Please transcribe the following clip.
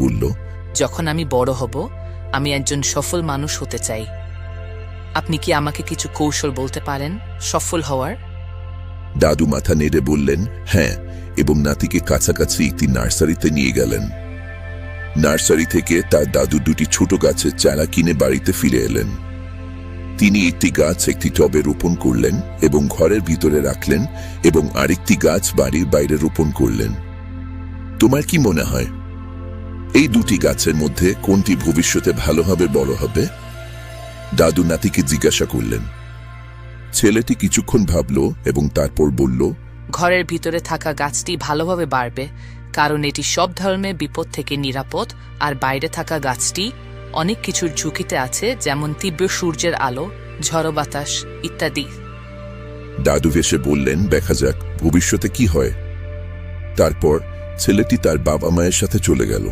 বলল, যখন আমি বড় হব আমি একজন সফল মানুষ হতে চাই। আপনি কি আমাকে কিছু কৌশল বলতে পারেন সফল হওয়ার? দাদু মাথা নেড়ে বললেন, হ্যাঁ, এবং নাতিকে কাছাকাছি একটি নার্সারিতে নিয়ে গেলেন। নার্সারি থেকে তার দাদু দুটি ছোট গাছের চারা কিনে বাড়িতে ফিরে এলেন। তিনি একটি গাছ একটি টবে রোপণ করলেন এবং ঘরের ভিতরে রাখলেন, এবং আরেকটি গাছ বাড়ির বাইরে রোপণ করলেন। তোমার কি মনে হয় এই দুটি গাছের মধ্যে কোনটি ভবিষ্যতে ভালোভাবে বড় হবে? দাদু নাতিকে জিজ্ঞাসা করলেন। ছেলেটি কিছুক্ষণ ভাবল এবং তারপর বলল, ঘরের ভিতরে থাকা গাছটি ভালোভাবে বাড়বে, কারণ এটি সব ধরনের বিপদ থেকে নিরাপদ, আর বাইরে থাকা গাছটি অনেক কিছুর ঝুঁকিতে আছে, যেমন তীব্র সূর্যের আলো, ঝড়ো বাতাস ইত্যাদি। দাদু ভেসে বললেন, দেখা যাক ভবিষ্যতে কি হয়। তারপর ছেলেটি তার বাবা মায়ের সাথে চলে গেল।